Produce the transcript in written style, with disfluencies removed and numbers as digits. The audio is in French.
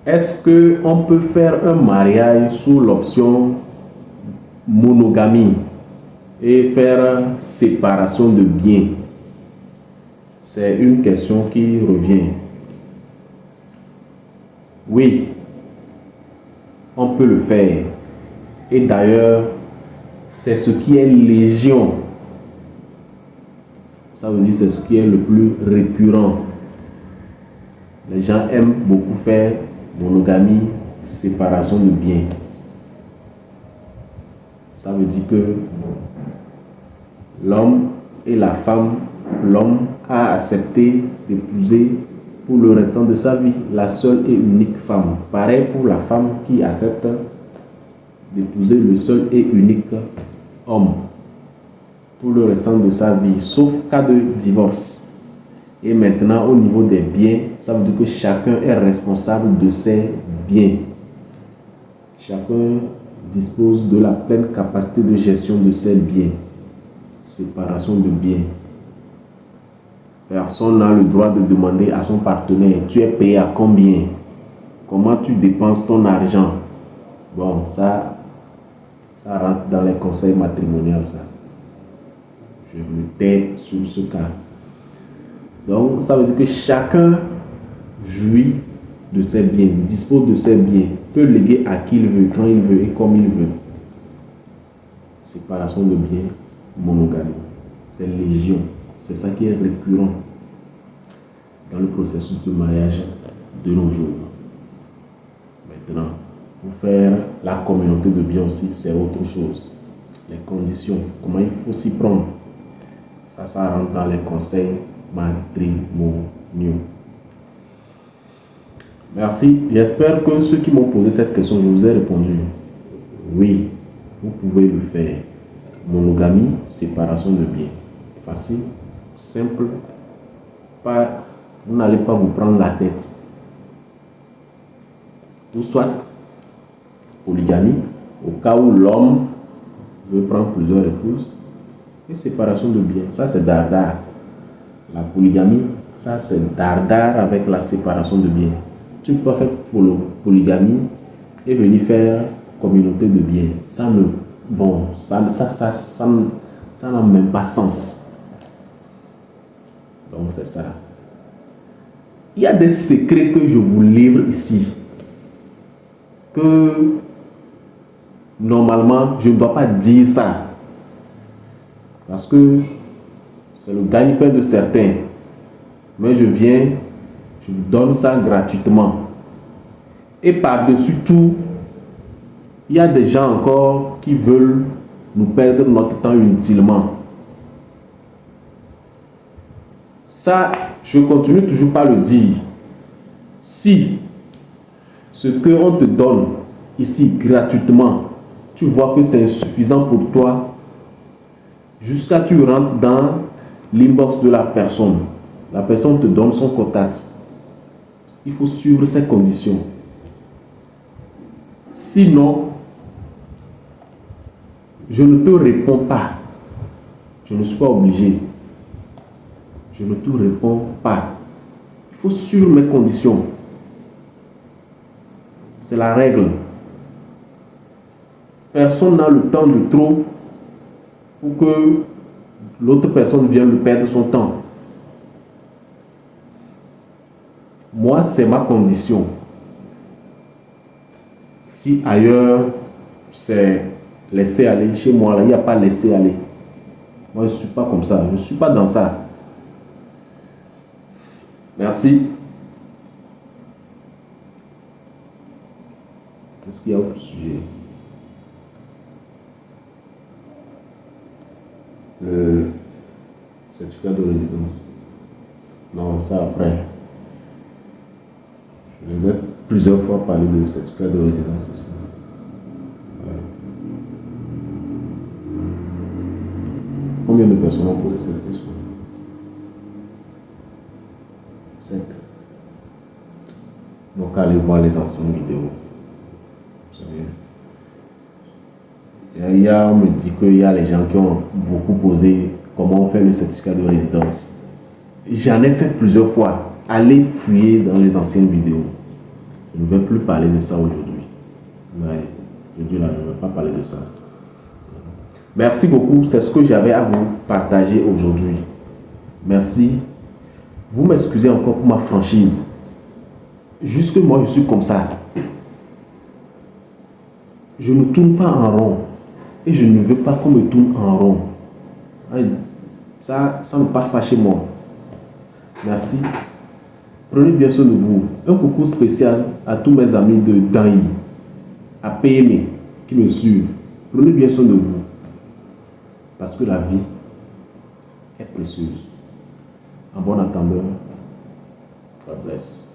Est-ce qu'on peut faire un mariage sous l'option monogamie et faire séparation de biens? C'est une question qui revient. Oui, on peut le faire. Et d'ailleurs, c'est ce qui est légion. Ça veut dire c'est ce qui est le plus récurrent. Les gens aiment beaucoup faire monogamie, séparation de biens. Ça veut dire que l'homme et la femme, l'homme a accepté d'épouser pour le restant de sa vie la seule et unique femme. Pareil pour la femme qui accepte d'épouser le seul et unique homme pour le restant de sa vie, sauf cas de divorce. Et maintenant, au niveau des biens, ça veut dire que chacun est responsable de ses biens. Chacun dispose de la pleine capacité de gestion de ses biens. Séparation de biens. Personne n'a le droit de demander à son partenaire, tu es payé à combien? Comment tu dépenses ton argent? Bon, ça rentre dans les conseils matrimoniaux, ça. Je me tais sur ce cas. Donc, ça veut dire que chacun jouit de ses biens, dispose de ses biens, peut léguer à qui il veut, quand il veut et comme il veut. Séparation de biens, monogamie. C'est légion. C'est ça qui est récurrent dans le processus de mariage de nos jours. Maintenant, pour faire la communauté de biens aussi, c'est autre chose. Les conditions, comment il faut s'y prendre. Ça rentre dans les conseils matrimoniaux. Merci. J'espère que ceux qui m'ont posé cette question, je vous ai répondu. Oui, vous pouvez le faire. Monogamie, séparation de biens. Facile, simple. Vous n'allez pas vous prendre la tête. Ou soit polygamie, au cas où l'homme veut prendre plusieurs épouses. Et séparation de biens, ça c'est dardard. La polygamie, ça c'est dardard avec la séparation de biens. Tu peux faire polygamie et venir faire communauté de biens. Ça n'a même pas sens. Donc c'est ça. Il y a des secrets que je vous livre ici. Que normalement je ne dois pas dire ça. Parce que c'est le gagne-pain de certains. Mais je vous donne ça gratuitement. Et par-dessus tout, il y a des gens encore qui veulent nous perdre notre temps inutilement. Ça, je continue toujours par le dire. Si ce qu'on te donne ici gratuitement, tu vois que c'est insuffisant pour toi, jusqu'à tu rentres dans l'inbox de la personne te donne son contact. Il faut suivre ces conditions. Sinon, je ne te réponds pas. Je ne suis pas obligé. Je ne te réponds pas. Il faut suivre mes conditions. C'est la règle. Personne n'a le temps de trop pour que l'autre personne vienne lui perdre son temps. Moi, c'est ma condition. Si ailleurs, c'est laisser aller, chez moi, là, il n'y a pas laisser aller. Moi, je ne suis pas comme ça. Je ne suis pas dans ça. Merci. Est-ce qu'il y a autre sujet? Le certificat de résidence. Non, ça après. Je les ai plusieurs fois parlé de certificat de résidence ici. Voilà. Combien de personnes ont posé cette question? 7. Donc allez voir les anciennes vidéos. Vous savez. On me dit qu'il y a les gens qui ont beaucoup posé comment on fait le certificat de résidence. J'en ai fait plusieurs fois. Allez fouiller dans les anciennes vidéos. Je ne vais plus parler de ça aujourd'hui. Ouais, je dis là, je ne vais pas parler de ça. Merci beaucoup, c'est ce que j'avais à vous partager aujourd'hui. Merci. Vous m'excusez encore pour ma franchise. Jusque moi, je suis comme ça. Je ne tourne pas en rond. Et je ne veux pas qu'on me tourne en rond. Ça ne passe pas chez moi. Merci. Prenez bien soin de vous. Un coucou spécial à tous mes amis de Danyi, à PME qui me suivent. Prenez bien soin de vous. Parce que la vie est précieuse. En bon attendant, God bless.